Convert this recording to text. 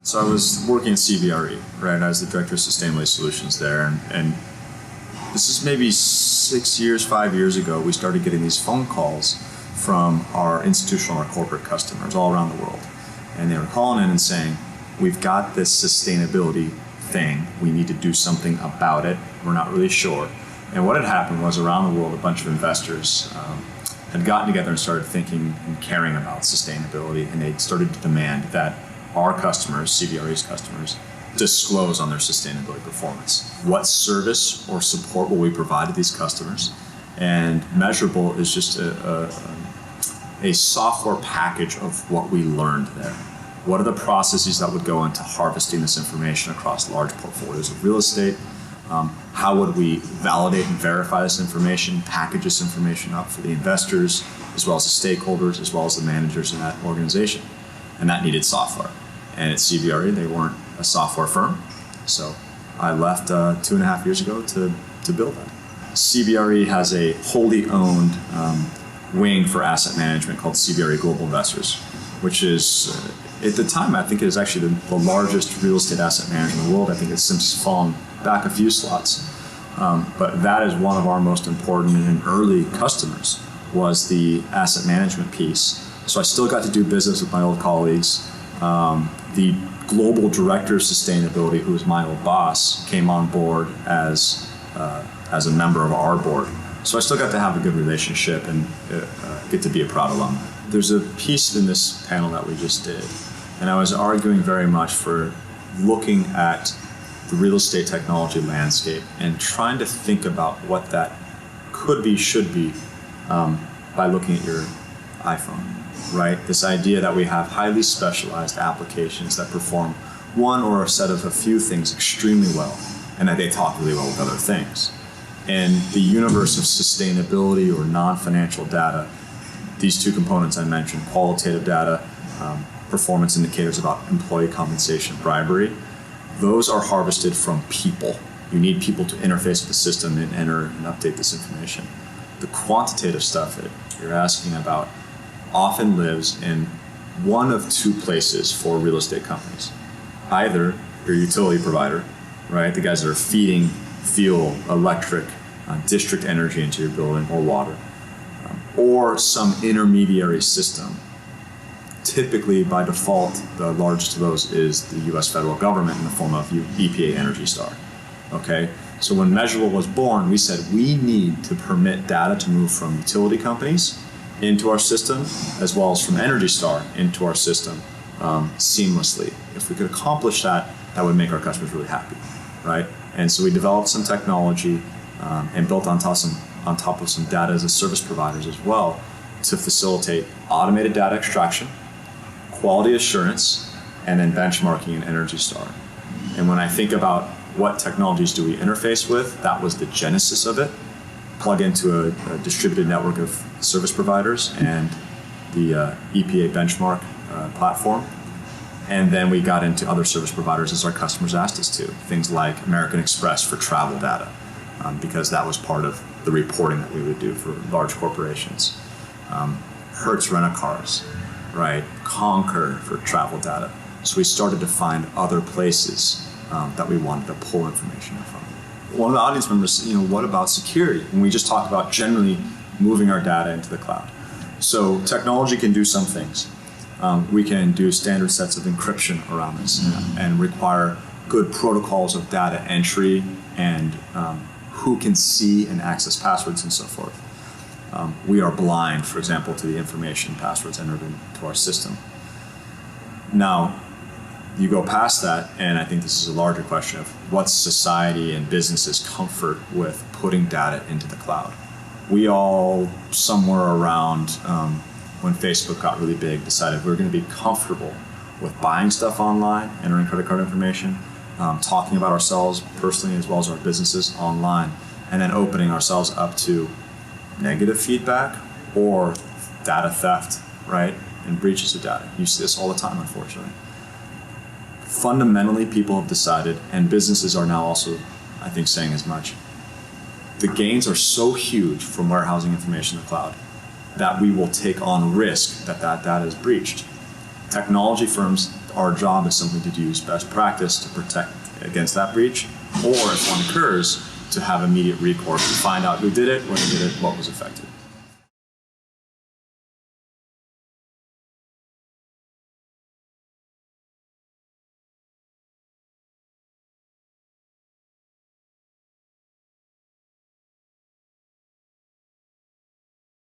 So I was working at CBRE, right, as the Director of Sustainability Solutions there, and this is maybe 5 years ago, we started getting these phone calls from our institutional and our corporate customers all around the world. And they were calling in and saying, we've got this sustainability thing, we need to do something about it, we're not really sure. And what had happened was around the world, a bunch of investors had gotten together and started thinking and caring about sustainability, and they started to demand that our customers, CBRE's customers, disclose on their sustainability performance. What service or support will we provide to these customers? And Measurabl is just a software package of what we learned there. What are the processes that would go into harvesting this information across large portfolios of real estate? How would we validate and verify this information, package this information up for the investors, as well as the stakeholders, as well as the managers in that organization? And that needed software. And at CBRE, they weren't a software firm. So I left 2.5 years ago to build that. CBRE has a wholly owned wing for asset management called CBRE Global Investors, which is, at the time, I think it is actually the largest real estate asset manager in the world. I think it's since fallen back a few slots. But that is one of our most important and early customers, was the asset management piece. So I still got to do business with my old colleagues. The global director of sustainability, who was my old boss, came on board as a member of our board. So I still got to have a good relationship and get to be a proud alum. There's a piece in this panel that we just did, and I was arguing very much for looking at the real estate technology landscape and trying to think about what that could be, should be, by looking at your iPhone, right? This idea that we have highly specialized applications that perform one or a set of a few things extremely well, and that they talk really well with other things. And the universe of sustainability or non-financial data, these two components I mentioned, qualitative data, performance indicators about employee compensation, bribery, those are harvested from people. You need people to interface with the system and enter and update this information. The quantitative stuff that you're asking about often lives in one of two places for real estate companies. Either your utility provider, right, the guys that are feeding fuel, electric, district energy into your building or water, or some intermediary system. Typically, by default, the largest of those is the U.S. federal government in the form of EPA Energy Star. Okay, so when Measurabl was born, we said we need to permit data to move from utility companies into our system, as well as from Energy Star into our system seamlessly. If we could accomplish that, that would make our customers really happy, right? And so we developed some technology and built on top of some data as a service providers as well to facilitate automated data extraction, quality assurance, and then benchmarking in Energy Star. And when I think about what technologies do we interface with, that was the genesis of it. Plug into a distributed network of service providers and the EPA benchmark platform. And then we got into other service providers as our customers asked us to. Things like American Express for travel data, because that was part of the reporting that we would do for large corporations. Hertz Rent-A-Cars, right? Concur for travel data. So we started to find other places that we wanted to pull information from. One of the audience members, what about security? And we just talked about generally moving our data into the cloud. So technology can do some things. We can do standard sets of encryption around this and require good protocols of data entry and who can see and access passwords and so forth. We are blind, for example, to the information passwords entered into our system. Now, you go past that, and I think this is a larger question of what's society and businesses' comfort with putting data into the cloud. We all, somewhere around when Facebook got really big, decided we were going to be comfortable with buying stuff online, entering credit card information, talking about ourselves personally as well as our businesses online, and then opening ourselves up to negative feedback or data theft, right? And breaches of data. You see this all the time, unfortunately. Fundamentally, people have decided, and businesses are now also, I think, saying as much, the gains are so huge from warehousing information in the cloud that we will take on risk that data is breached. Technology firms our job is simply to use best practice to protect against that breach, or if one occurs, to have immediate recourse to find out who did it, when they did it, what was affected.